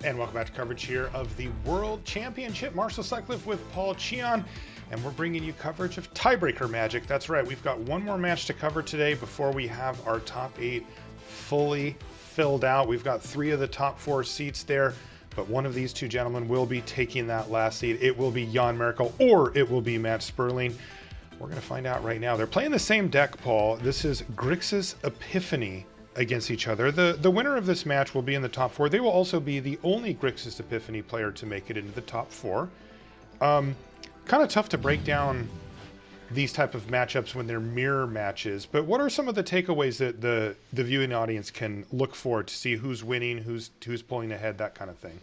And welcome back to coverage here of the World Championship. Marshall Sutcliffe with Paul Cheon, and we're bringing you coverage of Tiebreaker Magic. That's right, we've got one more match to cover today before we have our top 8 fully filled out. We've got 3 of the top 4 seats there, but one of these two gentlemen will be taking that last seat. It will be Jan Merkel or it will be Matt Sperling. We're going to find out right now. They're playing the same deck, Paul. This is Grixis Epiphany against each other. The winner of this match will be in the top 4. They will also be the only Grixis Epiphany player to make it into the top 4. Kind of tough to break down these type of matchups when they're mirror matches, but what are some of the takeaways that the viewing audience can look for to see who's winning, who's pulling ahead, that kind of thing?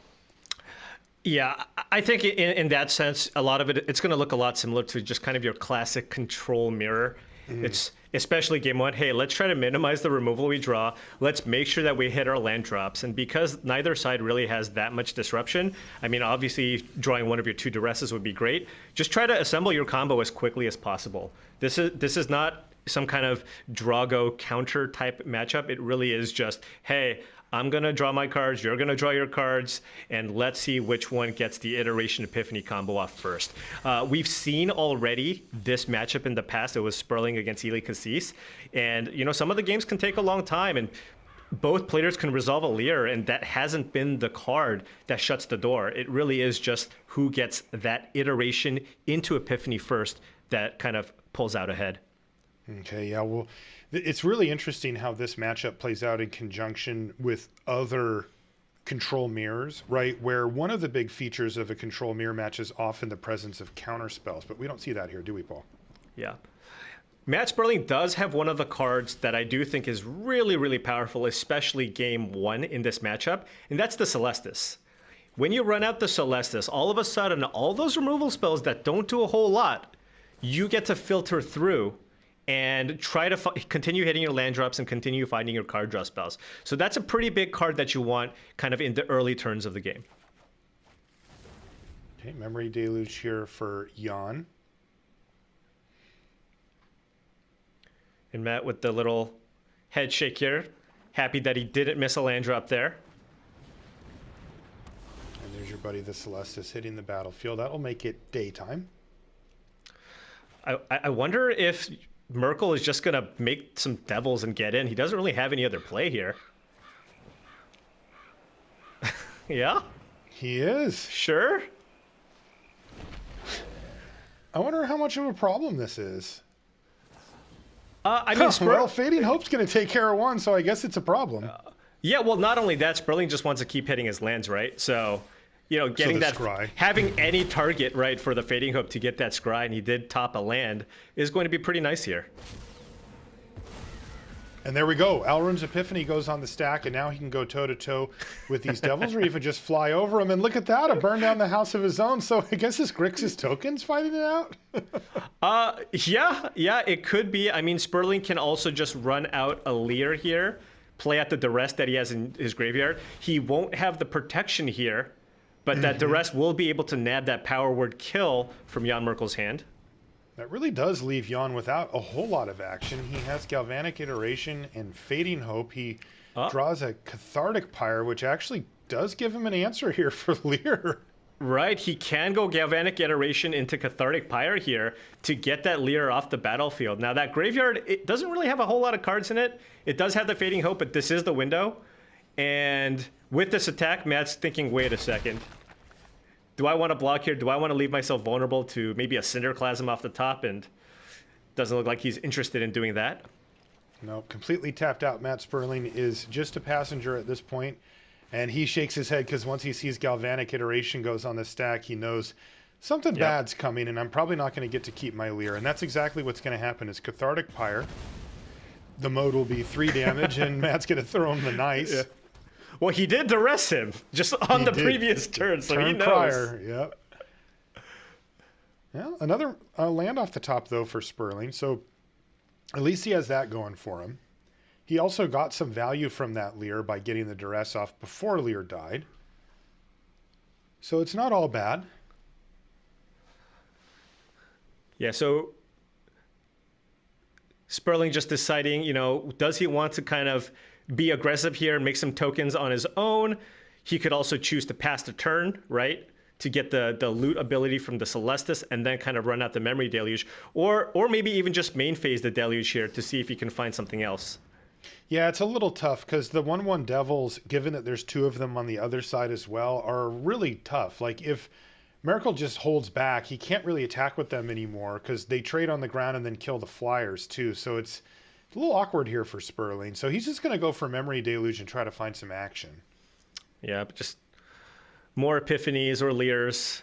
Yeah, I think in that sense, a lot of it's going to look a lot similar to just kind of your classic control mirror. It's especially game 1. Hey, let's try to minimize the removal we draw. Let's make sure that we hit our land drops. And because neither side really has that much disruption, I mean, obviously drawing one of your 2 duresses would be great. Just try to assemble your combo as quickly as possible. This is not some kind of Drago counter type matchup. It really is just, hey, I'm going to draw my cards, you're going to draw your cards, and let's see which one gets the Iteration Epiphany combo off first. We've seen already this matchup in the past. It was Sperling against Eli Cassis. And, you know, some of the games can take a long time, and both players can resolve a Leer, and that hasn't been the card that shuts the door. It really is just who gets that iteration into Epiphany first that kind of pulls out ahead. Okay, yeah, well, it's really interesting how this matchup plays out in conjunction with other control mirrors, right? Where one of the big features of a control mirror match is often the presence of counter spells, but we don't see that here, do we, Paul? Yeah. Matt Sperling does have one of the cards that I do think is really, really powerful, especially game 1 in this matchup, and that's the Celestis. When you run out the Celestis, all of a sudden, all those removal spells that don't do a whole lot, you get to filter through and try to continue hitting your land drops and continue finding your card draw spells. So that's a pretty big card that you want kind of in the early turns of the game. Okay, Memory Deluge here for Jan. And Matt with the little head shake here. Happy that he didn't miss a land drop there. And there's your buddy the Celestis hitting the battlefield. That'll make it daytime. I wonder if Merkel is just going to make some devils and get in. He doesn't really have any other play here. Yeah? He is. Sure. I wonder how much of a problem this is. I mean, well, Fading Hope's going to take care of one, so I guess it's a problem. Yeah, well, not only that, Sperling just wants to keep hitting his lands, right? So, you know, getting that, scry. Having any target, right, for the Fading Hope to get that scry, and he did top a land, is going to be pretty nice here. And there we go. Alrund's Epiphany goes on the stack, and now he can go toe-to-toe with these devils, or even just fly over them. And look at that, a burn down the house of his own. So I guess his Grixis token's fighting it out? Yeah, it could be. I mean, Sperling can also just run out a Leer here, play out the duress that he has in his graveyard. He won't have the protection here, but that duress will be able to nab that power word kill from Jan Merkel's hand. That really does leave Jan without a whole lot of action. He has Galvanic Iteration and Fading Hope. He draws a Cathartic Pyre, which actually does give him an answer here for Leer. Right, he can go Galvanic Iteration into Cathartic Pyre here to get that Leer off the battlefield. Now that graveyard, it doesn't really have a whole lot of cards in it. It does have the Fading Hope, but this is the window. And with this attack, Matt's thinking, wait a second. Do I want to block here? Do I want to leave myself vulnerable to maybe a Cinderclasm off the top? And doesn't look like he's interested in doing that. No, completely tapped out. Matt Sperling is just a passenger at this point, and he shakes his head because once he sees Galvanic Iteration goes on the stack, he knows something bad's coming, and I'm probably not going to get to keep my Leer. And that's exactly what's going to happen is Cathartic Pyre. The mode will be 3 damage, and Matt's going to throw him the nice. Yeah. Well, he did duress him just on the previous turn, so he knows. Prior, yep. Yeah, another land off the top, though, for Sperling. So at least he has that going for him. He also got some value from that Leer by getting the duress off before Leer died. So it's not all bad. Yeah, so Sperling just deciding, you know, does he want to kind of be aggressive here and make some tokens on his own? he could also choose to pass the turn, right? To get the loot ability from the Celestis and then kind of run out the Memory Deluge. Or maybe even just main phase the Deluge here to see if he can find something else. Yeah, it's a little tough because the 1/1 Devils, given that there's two of them on the other side as well, are really tough. Like if Merkel just holds back, he can't really attack with them anymore because they trade on the ground and then kill the flyers too. So it's a little awkward here for Sperling. So he's just going to go for Memory Deluge and try to find some action. Yeah, but just more Epiphanies or Leers.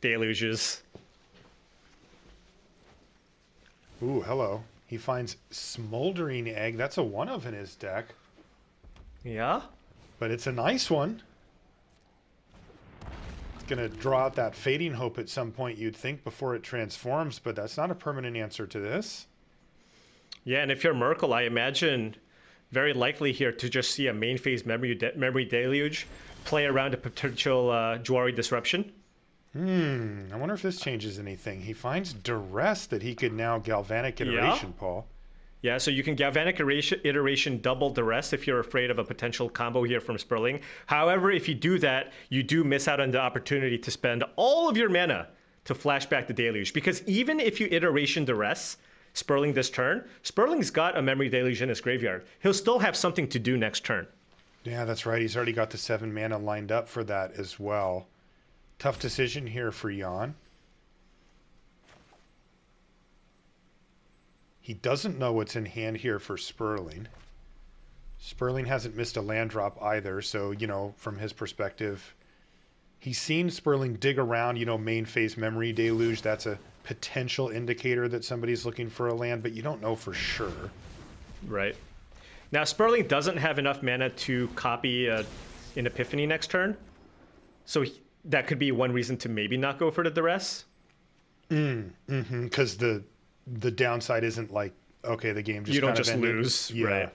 Deluges. Ooh, hello. He finds Smoldering Egg. That's a 1-of in his deck. Yeah? But it's a nice one. It's going to draw out that Fading Hope at some point, you'd think, before it transforms, but that's not a permanent answer to this. Yeah, and if you're Merkel, I imagine very likely here to just see a main phase Memory Deluge, play around a potential Juari Disruption. I wonder if this changes anything. He finds Duress that he could now Galvanic Iteration, Paul. Yeah, so you can Galvanic Iteration double Duress if you're afraid of a potential combo here from Sperling. However, if you do that, you do miss out on the opportunity to spend all of your mana to flash back the Deluge. Because even if you Iteration Duress Sperling this turn, Sperling's got a Memory Deluge in his graveyard. He'll still have something to do next turn. Yeah, that's right. He's already got the 7 mana lined up for that as well. Tough decision here for Jan. He doesn't know what's in hand here for Sperling. Sperling hasn't missed a land drop either, so, you know, from his perspective, he's seen Sperling dig around, you know, main phase Memory Deluge. That's a potential indicator that somebody's looking for a land, but you don't know for sure. Right. Now, Sperling doesn't have enough mana to copy an Epiphany next turn, so that could be one reason to maybe not go for the Duress. Because the downside isn't like, okay, the game just you don't kind of just ended. lose, Yeah. right?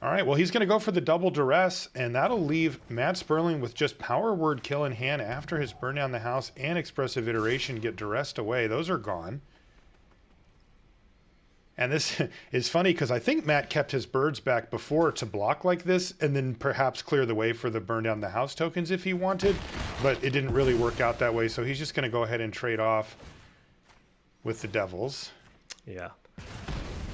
All right, well, he's going to go for the double Duress, and that'll leave Matt Sperling with just Power Word Kill in hand after his Burn Down the House and Expressive Iteration get Duressed away. Those are gone. And this is funny because I think Matt kept his birds back before to block like this and then perhaps clear the way for the Burn Down the House tokens if he wanted, but it didn't really work out that way, so he's just going to go ahead and trade off with the Devils. Yeah.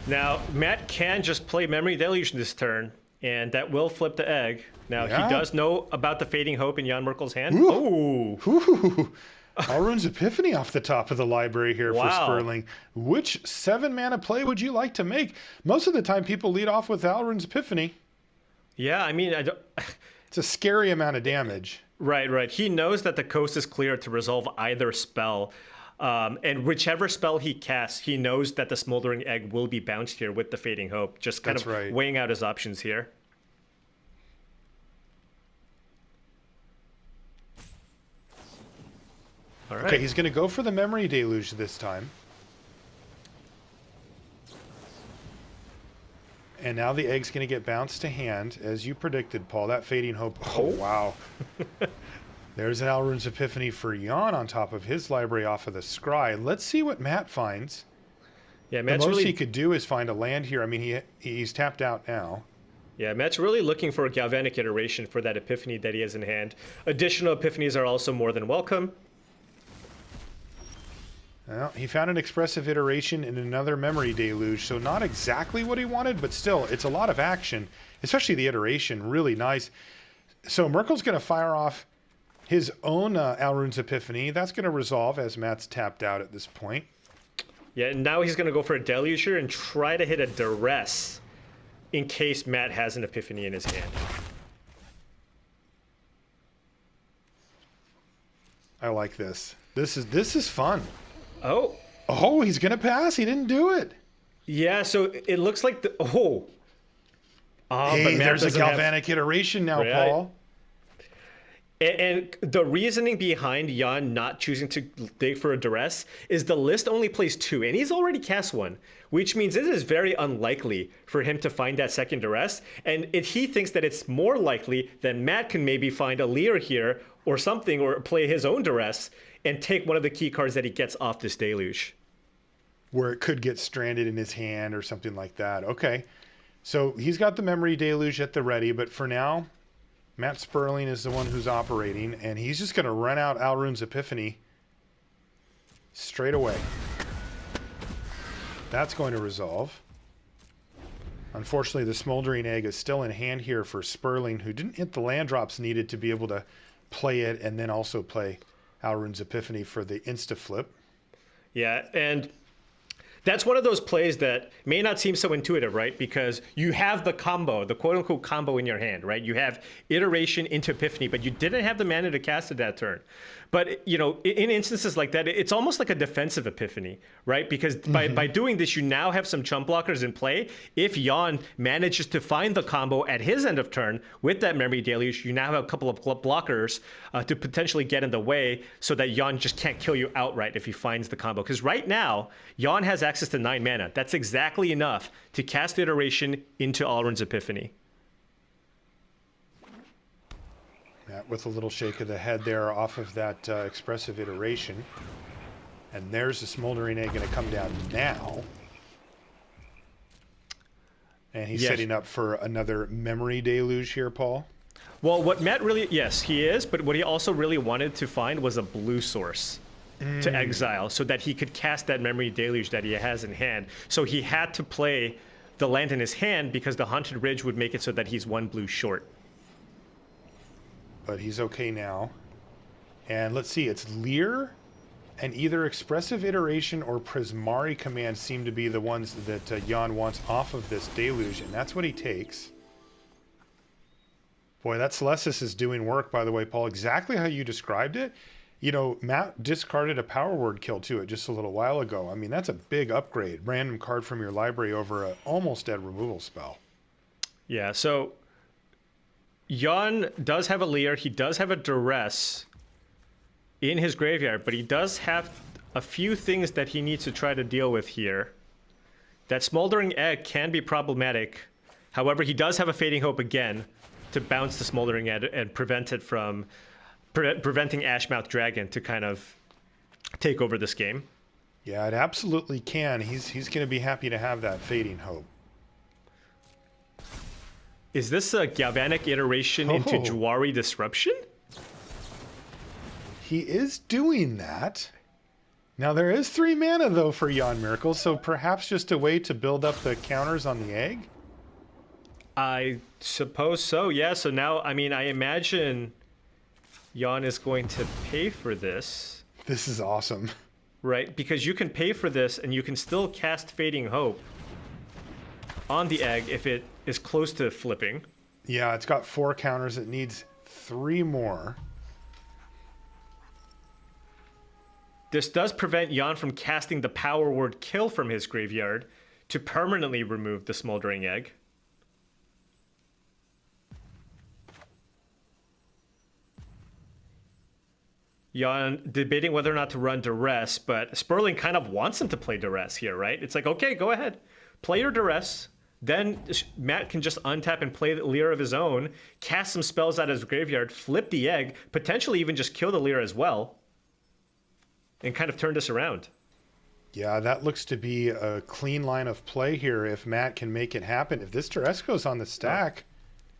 Now, Matt can just play Memory Deluge this turn, and that will flip the egg. Now, Yeah. he does know about the Fading Hope in Jan Merkel's hand. Ooh. Ooh. Alrun's Epiphany off the top of the library here for Sperling. Which 7 mana play would you like to make? Most of the time, people lead off with Alrun's Epiphany. Yeah, I mean, It's a scary amount of damage. Right. He knows that the coast is clear to resolve either spell. And whichever spell he casts, he knows that the Smoldering Egg will be bounced here with the Fading Hope. Just kind of weighing out his options here. All right. Okay, he's going to go for the Memory Deluge this time. And now the egg's going to get bounced to hand, as you predicted, Paul. That Fading Hope. Oh, wow. There's an Alrun's Epiphany for Jan on top of his library off of the Scry. Let's see what Matt finds. Yeah, Matt's the most really... he could do is find a land here. I mean, he's tapped out now. Yeah, Matt's really looking for a Galvanic Iteration for that Epiphany that he has in hand. Additional Epiphanies are also more than welcome. Well, he found an Expressive Iteration in another Memory Deluge, so not exactly what he wanted, but still, it's a lot of action, especially the Iteration, really nice. So Merkel's going to fire off his own Alrun's Epiphany. That's going to resolve as Matt's tapped out at this point. Yeah, and now he's going to go for a Deluge here and try to hit a Duress in case Matt has an Epiphany in his hand. I like this. This is fun. Oh, he's going to pass. He didn't do it. Yeah, so it looks like the... Oh, hey, but there's a Galvanic Iteration now, right. Paul. And the reasoning behind Jan not choosing to dig for a Duress is the list only plays 2, and he's already cast 1, which means it is very unlikely for him to find that second Duress. And he thinks that it's more likely that Matt can maybe find a Leer here or something, or play his own Duress and take one of the key cards that he gets off this Deluge. Where it could get stranded in his hand or something like that. Okay. So he's got the Memory Deluge at the ready, but for now, Matt Sperling is the one who's operating, and he's just going to run out Alrune's Epiphany straight away. That's going to resolve. Unfortunately, the Smoldering Egg is still in hand here for Sperling, who didn't hit the land drops needed to be able to play it and then also play Alrune's Epiphany for the insta-flip. Yeah, and that's one of those plays that may not seem so intuitive, right? Because you have the combo, the quote-unquote combo in your hand, right? You have Iteration into Epiphany, but you didn't have the mana to cast it that turn. But, you know, in instances like that, it's almost like a defensive Epiphany, right? Because by doing this, you now have some chump blockers in play. If Jan manages to find the combo at his end of turn with that Memory Deluge, you now have a couple of blockers to potentially get in the way so that Jan just can't kill you outright if he finds the combo. Because right now, Jan has access to 9 mana. That's exactly enough to cast Iteration into Alrune's Epiphany. Matt with a little shake of the head there off of that expressive Iteration. And there's the Smoldering Egg going to come down now. And he's setting up for another Memory Deluge here, Paul. Well, what Matt really, yes, he is, but what he also really wanted to find was a blue source to exile so that he could cast that Memory Deluge that he has in hand. So he had to play the land in his hand because the Haunted Ridge would make it so that he's 1 blue short. But he's okay now. And let's see, it's Leer and either Expressive Iteration or Prismari Command seem to be the ones that Jan wants off of this Deluge, and that's what he takes. Boy, that Celestis is doing work, by the way, Paul. Exactly how you described it. You know, Matt discarded a Power Word kill to it just a little while ago. I mean, that's a big upgrade. Random card from your library over an almost dead removal spell. Yeah, so Jan does have a Leer. He does have a Duress in his graveyard, but he does have a few things that he needs to try to deal with here. That Smoldering Egg can be problematic. However, he does have a Fading Hope again to bounce the Smoldering Egg and prevent it from preventing Ashmouth Dragon to kind of take over this game. Yeah, it absolutely can. He's going to be happy to have that Fading Hope. Is this a Galvanic Iteration into Jwari Disruption? He is doing that. Now, there is 3 mana, though, for Jan Miracle, so perhaps just a way to build up the counters on the egg? I suppose so, yeah. So now, I mean, I imagine Jan is going to pay for this. This is awesome. Right, because you can pay for this and you can still cast Fading Hope on the egg if it is close to flipping. Yeah, it's got 4 counters. It needs 3 more. This does prevent Jan from casting the Power Word Kill from his graveyard to permanently remove the Smoldering Egg. Jan debating whether or not to run Duress, but Sperling kind of wants him to play Duress here, right? It's like, okay, go ahead. Play your Duress. Then Matt can just untap and play the Leer of his own, cast some spells out of his graveyard, flip the egg, potentially even just kill the Leer as well, and kind of turn this around. Yeah, that looks to be a clean line of play here if Matt can make it happen. If this Duress goes on the stack...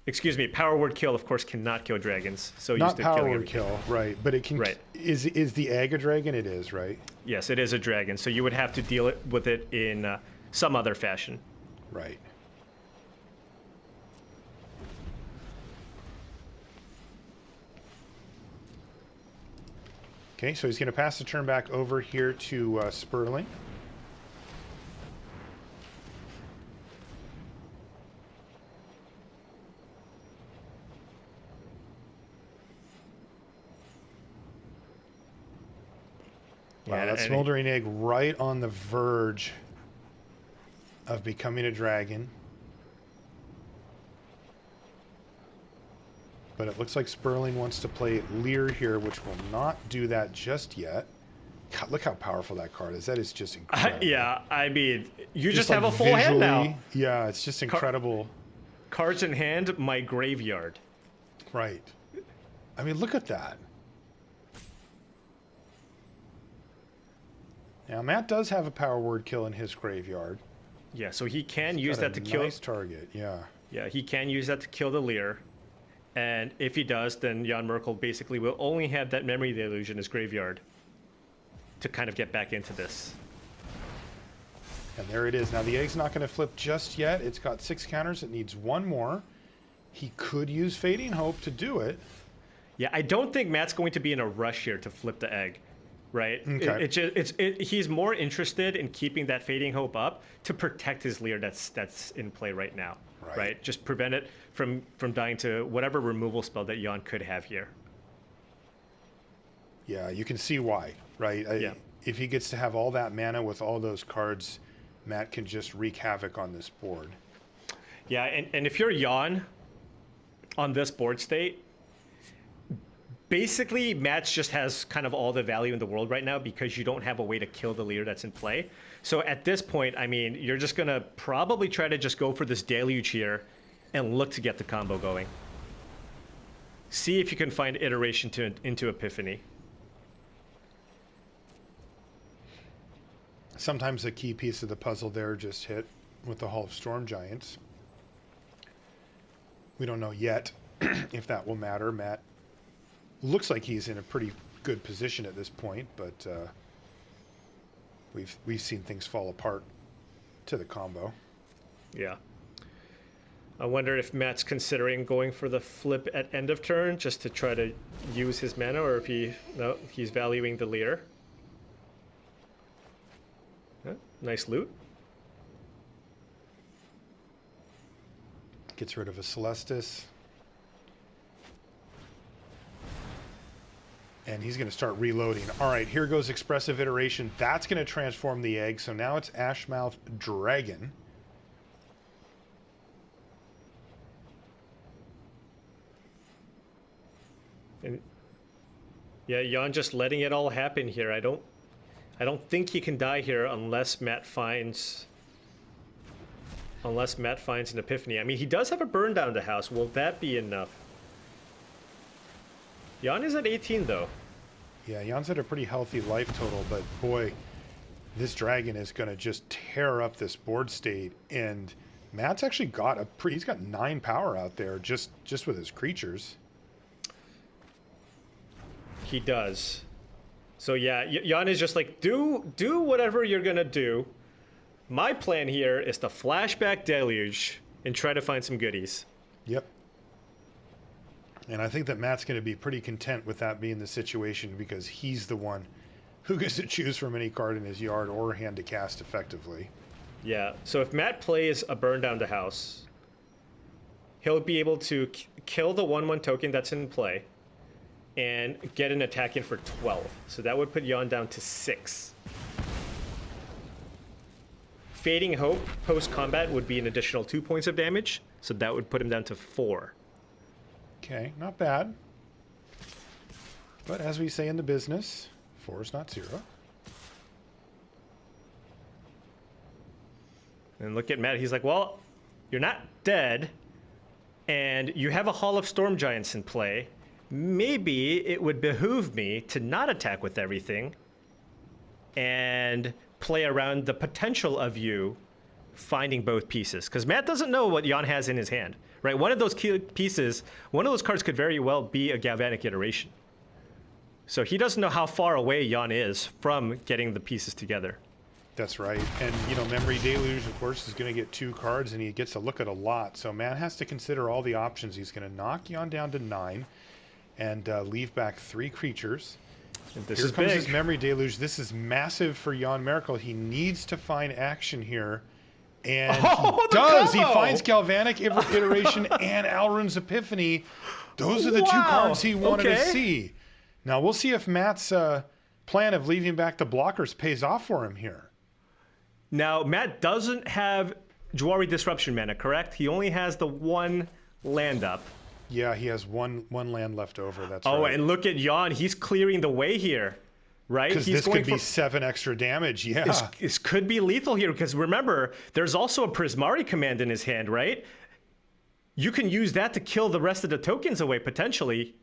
Excuse me, Power Word Kill, of course, cannot kill dragons. So not Power Word Kill, right? But it can. Right. Is the egg a dragon? It is, right? Yes, it is a dragon. So you would have to deal with it in some other fashion. Right. Okay, so he's going to pass the turn back over here to Sperling. Wow, that Smoldering Egg right on the verge of becoming a dragon. But it looks like Sperling wants to play Leer here, which will not do that just yet. God, look how powerful that card is. That is just incredible. Yeah, I mean, you just have like a full hand now. Yeah, it's just incredible. Cards in hand, my graveyard. Right. I mean, look at that. Now, Matt does have a Power Word Kill in his graveyard. Yeah, so he can He's use got that a to kill. nice target, yeah. Yeah, he can use that to kill the Lear. And if he does, then Jan Merkel basically will only have that memory deluge in his graveyard to kind of get back into this. And there it is. Now the egg's not going to flip just yet. It's got 6 counters. It needs 1 more. He could use Fading Hope to do it. Yeah, I don't think Matt's going to be in a rush here to flip the egg, right? Okay. He's more interested in keeping that Fading Hope up to protect his Lear that's in play right now, right? Just prevent it from dying to whatever removal spell that Jan could have here. Yeah, you can see why, right? Yeah. If he gets to have all that mana with all those cards, Matt can just wreak havoc on this board. Yeah, and if you're Jan on this board state, basically Matt just has kind of all the value in the world right now because you don't have a way to kill the Lear that's in play. So at this point, I mean, you're just going to probably try to just go for this deluge here and look to get the combo going. See if you can find iteration into Epiphany. Sometimes a key piece of the puzzle there just hit with the Hall of Storm Giants. We don't know yet if that will matter. Matt looks like he's in a pretty good position at this point, but we've seen things fall apart to the combo. Yeah. I wonder if Matt's considering going for the flip at end of turn just to try to use his mana, or if he's valuing the Lear. Nice loot. Gets rid of a Celestis. And he's going to start reloading. All right, here goes Expressive Iteration. That's going to transform the egg. So now it's Ashmouth Dragon. And yeah, Jan just letting it all happen here. I don't think he can die here unless Matt finds an Epiphany. I mean, he does have a burn down the house. Will that be enough? Jan is at 18 though. Yeah, Jan's at a pretty healthy life total, but boy, this dragon is going to just tear up this board state. And Matt's actually got he's got 9 power out there just with his creatures. He does. So yeah, Jan is just like, do whatever you're gonna do. My plan here is to flashback deluge and try to find some goodies. Yep. And I think that Matt's going to be pretty content with that being the situation because he's the one who gets to choose from any card in his yard or hand to cast effectively. Yeah, so if Matt plays a burn down the house, he'll be able to kill the 1/1 token that's in play and get an attack in for 12. So that would put Jan down to 6. Fading Hope post-combat would be an additional 2 points of damage, so that would put him down to 4. Okay, not bad. But as we say in the business, 4 is not 0. And look at Matt, he's like, well, you're not dead, and you have a Hall of Storm Giants in play. Maybe it would behoove me to not attack with everything and play around the potential of you finding both pieces. Because Matt doesn't know what Jan has in his hand, right? One of those key pieces, one of those cards could very well be a Galvanic Iteration. So he doesn't know how far away Jan is from getting the pieces together. That's right. And, you know, Memory Deluge, of course, is going to get 2 cards, and he gets to look at a lot. So Matt has to consider all the options. He's going to knock Jan down to 9 and leave back 3 creatures. And this Here is comes big. his Memory Deluge. This is massive for Jan Merkel. He needs to find action here. And he does. Combo! He finds Galvanic Iteration and Alrund's Epiphany. Those are the 2 cards he wanted to see. Now, we'll see if Matt's plan of leaving back the blockers pays off for him here. Now, Matt doesn't have Jwari Disruption mana, correct? He only has the 1 land up. Yeah, he has one land left over. That's right. Oh, and look at Jan. He's clearing the way here, right? Because this could be 7 extra damage. Yeah. This could be lethal here because remember, there's also a Prismari command in his hand, right? You can use that to kill the rest of the tokens away, potentially.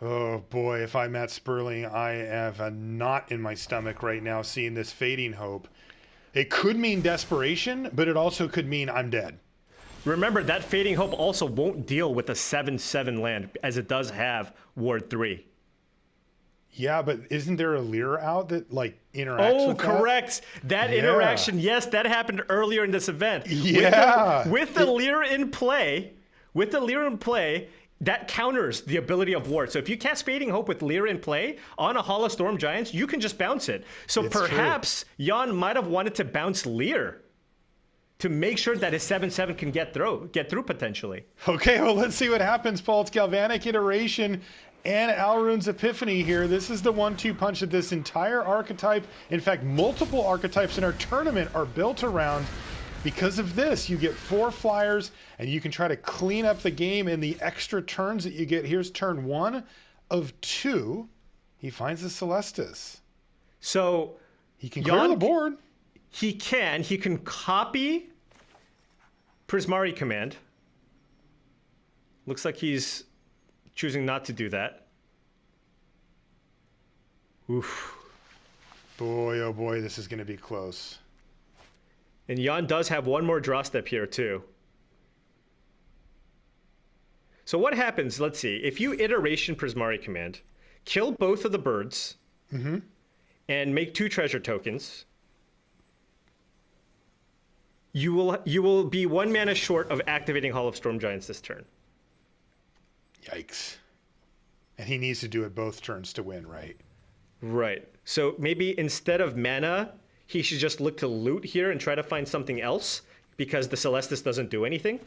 Oh, boy. If I'm Matt Sperling, I have a knot in my stomach right now seeing this Fading Hope. It could mean desperation, but it also could mean I'm dead. Remember, that Fading Hope also won't deal with a 7/7 land, as it does have Ward 3. Yeah, but isn't there a Leer out that like interacts with that? Oh, correct. That interaction, yes, that happened earlier in this event. Yeah. With the Leer in play, that counters the ability of Ward. So if you cast Fading Hope with Leer in play on a Hollow Storm Giants, you can just bounce it. So It's perhaps Jan might have wanted to bounce Leer to make sure that his 7/7 can get through potentially. Okay, well, let's see what happens, Paul. It's Galvanic Iteration and Alrune's Epiphany here. This is the 1-2 punch that this entire archetype, in fact, multiple archetypes in our tournament are built around. Because of this, you get 4 flyers, and you can try to clean up the game in the extra turns that you get. Here's turn 1 of 2. He finds the Celestis. So he can clear the board. He can copy Prismari command. Looks like he's choosing not to do that. Oof. Boy, oh boy, this is going to be close. And Jan does have one more draw step here too. So what happens, let's see, if you iteration Prismari command, kill both of the birds, and make 2 treasure tokens, you will be 1 mana short of activating Hall of Storm Giants this turn. Yikes. And he needs to do it both turns to win, right? Right. So maybe instead of mana, he should just look to loot here and try to find something else because the Celestis doesn't do anything.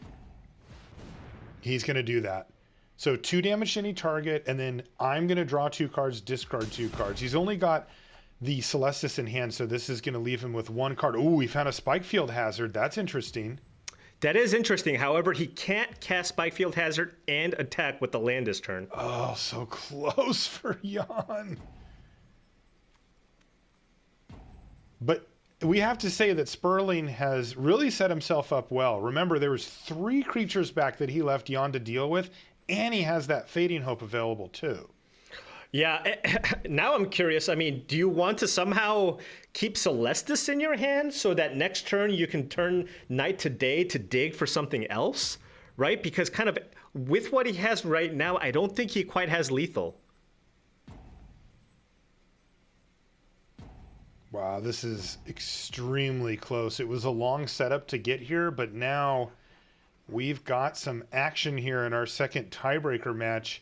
He's going to do that. So 2 damage to any target, and then I'm going to draw 2 cards, discard 2 cards. He's only got the Celestis in hand, so this is going to leave him with 1 card. Ooh, he found a Spikefield Hazard. That's interesting. That is interesting. However, he can't cast Spikefield Hazard and attack with the land this turn. Oh, so close for Jan. But we have to say that Sperling has really set himself up well. Remember, there was 3 creatures back that he left Jan to deal with, and he has that Fading Hope available too. Yeah, now I'm curious. I mean, do you want to somehow keep Celestis in your hand so that next turn you can turn night to day to dig for something else, right? Because kind of with what he has right now, I don't think he quite has lethal. Wow, this is extremely close. It was a long setup to get here, but now we've got some action here in our second tiebreaker match.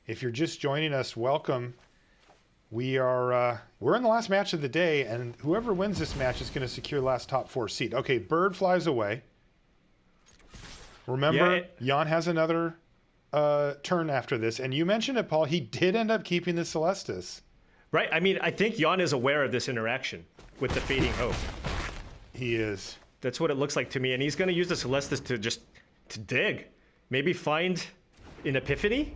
If you're just joining us, welcome. We're in the last match of the day, and whoever wins this match is going to secure last top 4 seed. Okay, bird flies away. Remember, Jan has another turn after this, and you mentioned it, Paul. He did end up keeping the Celestis. Right. I mean, I think Jan is aware of this interaction with the Fading Hope. He is. That's what it looks like to me, and he's going to use the Celestis to dig. Maybe find an Epiphany?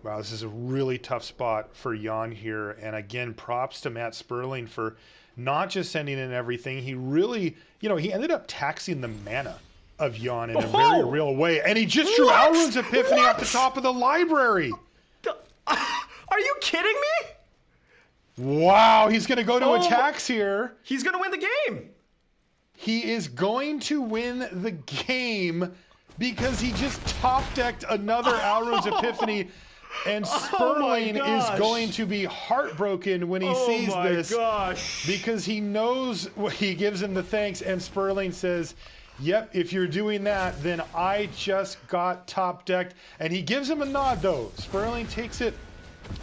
Wow, this is a really tough spot for Jan here. And again, props to Matt Sperling for not just sending in everything. He really, he ended up taxing the mana of Jan in a very real way. And he just drew Alrune's Epiphany off the top of the library. Are you kidding me? Wow, he's going to go to attacks here. He's going to win the game. He is going to win the game because he just top-decked another Alrune's Epiphany. And Sperling is going to be heartbroken when he sees this. Because he knows what he gives him the thanks, and Sperling says, yep, if you're doing that, then I just got top-decked. And he gives him a nod, though. Sperling takes it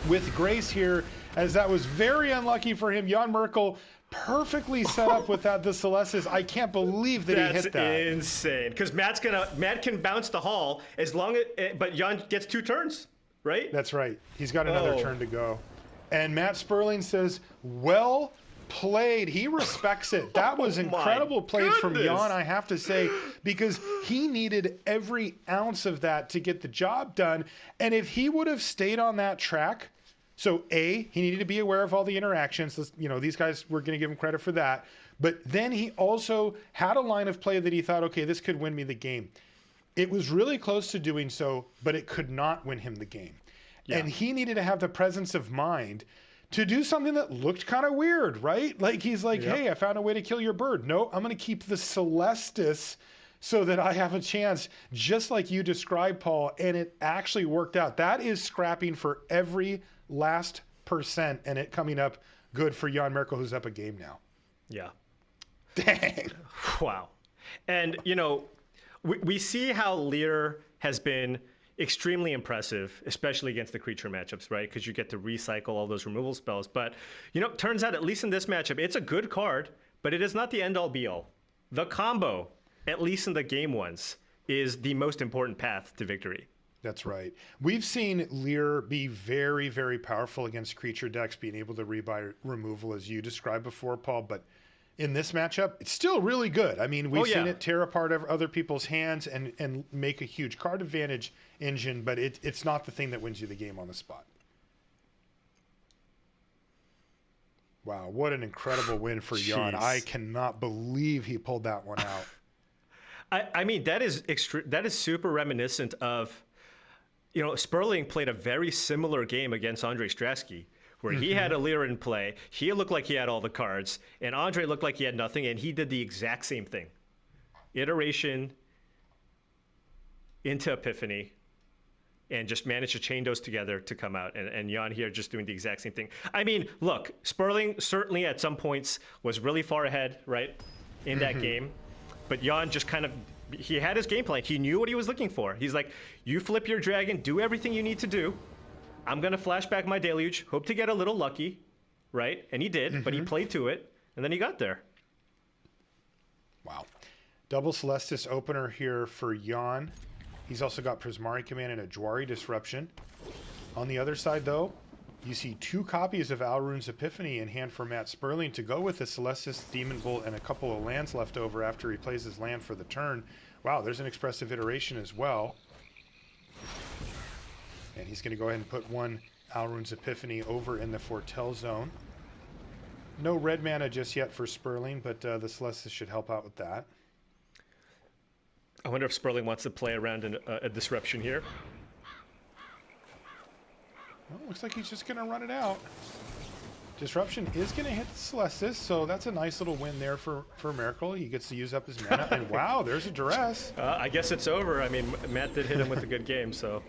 with grace here, as that was very unlucky for him. Jan Merkel perfectly set up with that. The Celestis, I can't believe that he hit that. That's insane. Because Matt can bounce the Hall as long as, but Jan gets 2 turns. Right? That's right. He's got another turn to go. And Matt Sperling says, well played. He respects it. That was incredible play from Jan, I have to say, because he needed every ounce of that to get the job done. And if he would have stayed on that track, so he needed to be aware of all the interactions. These guys, we're going to give him credit for that. But then he also had a line of play that he thought, okay, this could win me the game. It was really close to doing so, but it could not win him the game. Yeah. And he needed to have the presence of mind to do something that looked kind of weird, right? Like he's like, hey, I found a way to kill your bird. No, I'm going to keep the Celestis so that I have a chance, just like you described, Paul, and it actually worked out. That is scrapping for every last percent, and it coming up good for Jan Merkel, who's up a game now. Yeah. Dang. Wow. And, you know, we see how Lear has been extremely impressive, especially against the creature matchups, right? Because you get to recycle all those removal spells. But, you know, turns out, at least in this matchup, it's a good card, but it is not the end-all be-all. The combo, at least in the game ones, is the most important path to victory. That's right. We've seen Lear be very, very powerful against creature decks, being able to rebuy removal, as you described before, Paul, but in this matchup, it's still really good. I mean, we've seen it tear apart other people's hands and make a huge card advantage engine, but it's not the thing that wins you the game on the spot. Wow, what an incredible win for Jan. I cannot believe he pulled that one out. I mean, that is super reminiscent of, you know, Sperling played a very similar game against Andre Stratsky, where he had a Lear in play. He looked like he had all the cards, and Andre looked like he had nothing, and he did the exact same thing. Iteration into Epiphany, and just managed to chain those together to come out. And Jan here just doing the exact same thing. I mean, look, Sperling certainly at some points was really far ahead, right, in that game. But Jan just kind of, he had his game plan. He knew what he was looking for. He's like, you flip your dragon, do everything you need to do. I'm going to flash back my Deluge, hope to get a little lucky, right? And he did, but he played to it, and then he got there. Wow. Double Celestis opener here for Jan. He's also got Prismari Command and a Jwari Disruption. On the other side, though, you see 2 copies of Alrune's Epiphany in hand for Matt Sperling to go with the Celestis, Demon Bolt, and a couple of lands left over after he plays his land for the turn. Wow, there's an Expressive Iteration as well. And he's going to go ahead and put 1 Alrune's Epiphany over in the Foretell zone. No red mana just yet for Sperling, but the Celestis should help out with that. I wonder if Sperling wants to play around in a disruption here. Well, looks like he's just going to run it out. Disruption is going to hit the Celestis, so that's a nice little win there for Merkel. He gets to use up his mana, and wow, there's a duress. I guess it's over. I mean, Matt did hit him with a good game, so.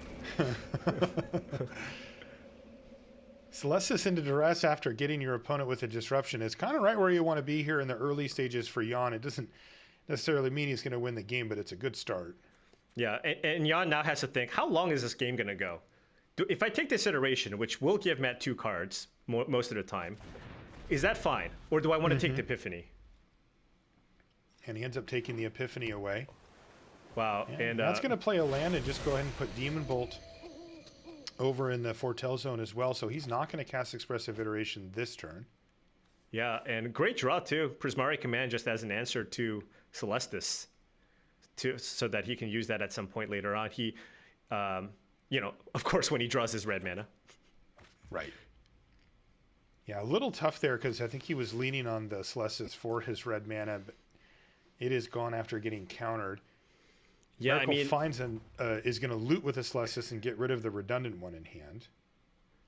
Celestis into duress after getting your opponent with a disruption is kind of right where you want to be here in the early stages for Jan. It doesn't necessarily mean he's going to win the game, but it's a good start. Yeah, and Jan now has to think, how long is this game going to go? If I take this iteration, which will give Matt 2 cards most of the time, is that fine? Or do I want to take the Epiphany? And he ends up taking the Epiphany away. Wow. And that's going to play a land and just go ahead and put Demon Bolt over in the Foretell zone as well. So he's not going to cast Expressive Iteration this turn. Yeah, and great draw too. Prismari Command just as an answer to Celestis, so that he can use that at some point later on. He, you know, of course, when he draws his red mana. Right. Yeah, a little tough there because I think he was leaning on the Celestis for his red mana, but it is gone after getting countered. Yeah, Merkel I mean, finds is going to loot with a Celestis and get rid of the redundant one in hand.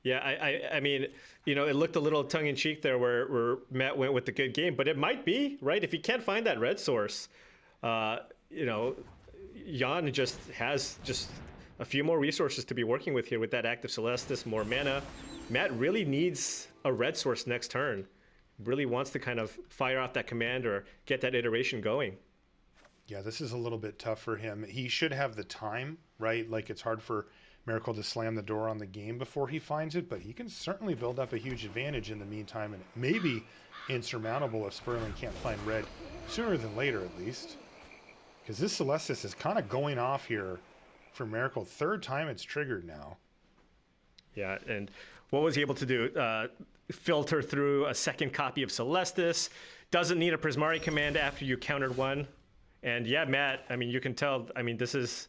Yeah, I mean, you know, it looked a little tongue-in-cheek there where Matt went with the good game, but it might be, right? If he can't find that red source, you know, Jan just has just a few more resources to be working with here with that active Celestis, more mana. Matt really needs a red source next turn. Really wants to kind of fire off that command or get that iteration going. Yeah, this is a little bit tough for him. He should have the time, right? Like, it's hard for Merkel to slam the door on the game before he finds it, but he can certainly build up a huge advantage in the meantime, and it may be insurmountable if Sperling can't find red sooner than later, at least. Because this Celestis is kind of going off here for Merkel. 3rd time it's triggered now. Yeah, and what was he able to do? Filter through a 2nd copy of Celestis. Doesn't need a Prismari Command after you countered 1. And yeah, Matt, I mean, you can tell, I mean, this is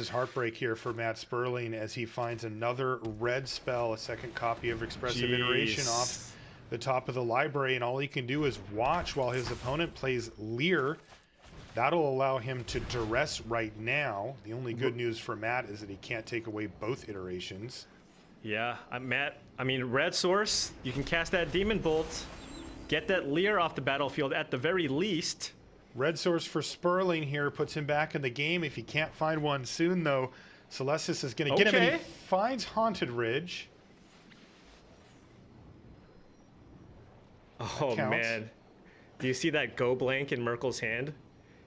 heartbreak here for Matt Sperling as he finds another red spell, a 2nd copy of Expressive Iteration off the top of the library, and all he can do is watch while his opponent plays Lear. That'll allow him to duress right now. The only good news for Matt is that he can't take away both iterations. Yeah, Matt. I mean, red source. You can cast that demon bolt, get that Lear off the battlefield at the very least. Red source for Sperling here puts him back in the game. If he can't find one soon, though, Celestis is going to get him, and he finds Haunted Ridge. Oh man, do you see that go blank in Merkel's hand?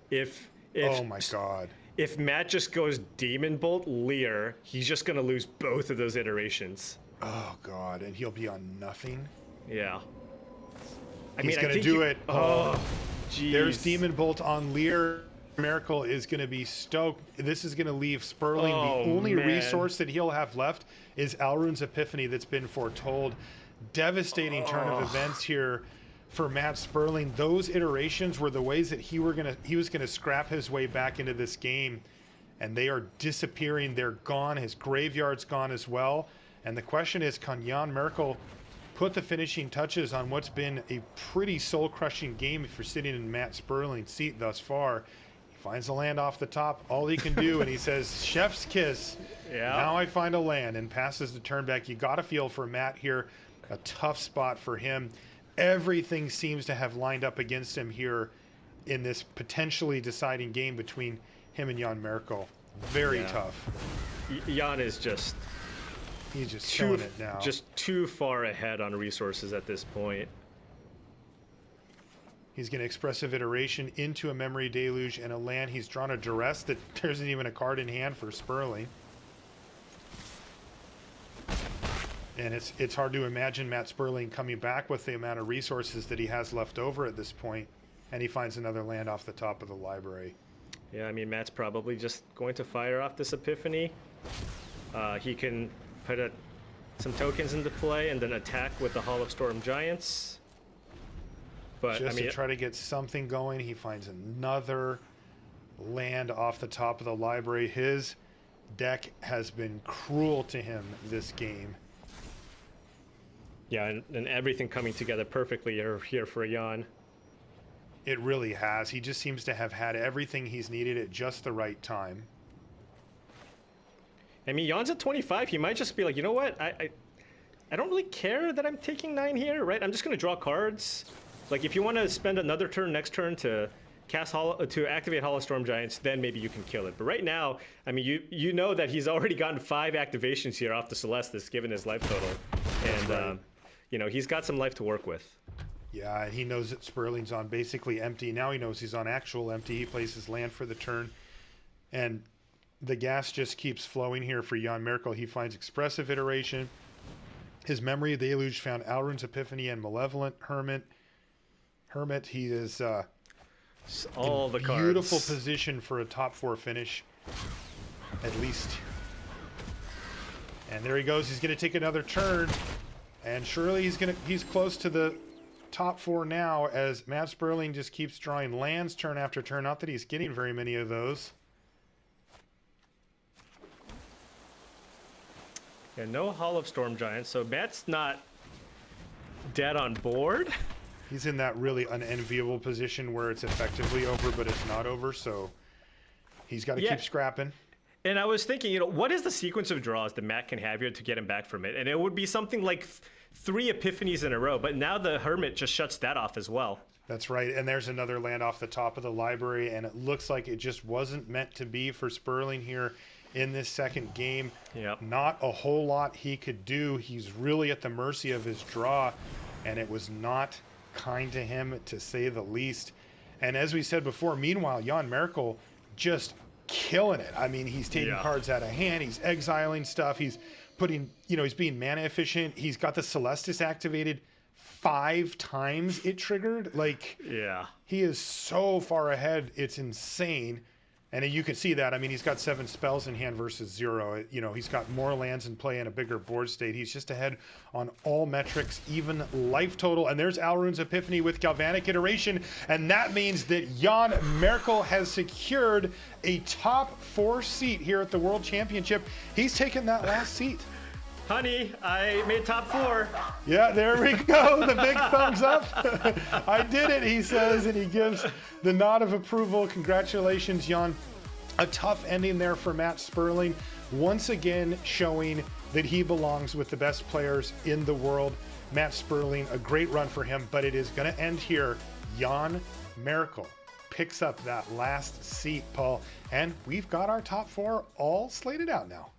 If oh my god. If Matt just goes Demon Bolt Lear, he's just gonna lose both of those iterations. Oh god, and he'll be on nothing. Yeah. He's gonna do it. Oh, geez. There's Demon Bolt on Lear. Merkel is gonna be stoked. This is gonna leave Sperling. The only resource that he'll have left is Alrund's Epiphany that's been foretold. Devastating turn of events here for Matt Sperling. Those iterations were the ways that he was gonna scrap his way back into this game, and they are disappearing. They're gone. His graveyard's gone as well. And the question is, can Jan Merkel put the finishing touches on what's been a pretty soul-crushing game if you're sitting in Matt Sperling's seat thus far? He finds a land off the top, all he can do, and he says, chef's kiss. Yeah. Now I find a land, and passes the turn back. You got to feel for Matt here. A tough spot for him. Everything seems to have lined up against him here in this potentially deciding game between him and Jan Merkel. Very tough. Jan is just... He's just killing it now. Just too far ahead on resources at this point. He's going to Expressive Iteration into a Memory Deluge and a land. He's drawn a Duress that there isn't even a card in hand for Sperling. And it's hard to imagine Matt Sperling coming back with the amount of resources that he has left over at this point. And he finds another land off the top of the library. Yeah, I mean, Matt's probably just going to fire off this Epiphany. He can put some tokens into play and then attack with the Hall of Storm Giants. But just to try to get something going, he finds another land off the top of the library. His deck has been cruel to him this game. Yeah, and everything coming together perfectly here for Jan. It really has. He just seems to have had everything he's needed at just the right time. I mean, Jan's at 25. He might just be like, you know what? I don't really care that I'm taking 9 here, right? I'm just going to draw cards. Like, if you want to spend another turn next turn to activate Hall of Storm Giants, then maybe you can kill it. But right now, I mean, you know that he's already gotten 5 activations here off the Celestis, given his life total. And, you know, he's got some life to work with. Yeah, and he knows that Sperling's on basically empty. Now he knows he's on actual empty. He plays his land for the turn. And the gas just keeps flowing here for Jan Merkel. He finds Expressive Iteration. His Memory Deluge found Alrund's Epiphany and Malevolent Hermit. He is all the cards. Beautiful position for a top 4 finish, at least. And there he goes. He's going to take another turn. And surely he's close to the top 4 now, as Matt Sperling just keeps drawing lands turn after turn. Not that he's getting very many of those. Yeah, no Hall of Storm Giants, so Matt's not dead on board. He's in that really unenviable position where it's effectively over, but it's not over, so he's got to keep scrapping. And I was thinking, you know, what is the sequence of draws that Matt can have here to get him back from it? And it would be something like 3 Epiphanies in a row, but now the Hermit just shuts that off as well. That's right, and there's another land off the top of the library, and it looks like it just wasn't meant to be for Sperling here in this second game. Yep. Not a whole lot he could do. He's really at the mercy of his draw, and it was not kind to him, to say the least. And as we said before, meanwhile, Jan Merkel just killing it. I mean, he's taking cards out of hand. He's exiling stuff. He's putting, you know, he's being mana efficient. He's got the Celestis activated 5 times it triggered. Like, he is so far ahead. It's insane. And you can see that. I mean, he's got 7 spells in hand versus 0. You know, he's got more lands in play and a bigger board state. He's just ahead on all metrics, even life total. And there's Alrund's Epiphany with Galvanic Iteration. And that means that Jan Merkel has secured a top 4 seat here at the World Championship. He's taken that last seat. Honey, I made top 4. Yeah, there we go. The big thumbs up. I did it, he says, and he gives the nod of approval. Congratulations, Jan. A tough ending there for Matt Sperling. once again showing that he belongs with the best players in the world. Matt Sperling, a great run for him, but it is going to end here. Jan Merkel picks up that last seat, Paul, and we've got our top 4 all slated out now.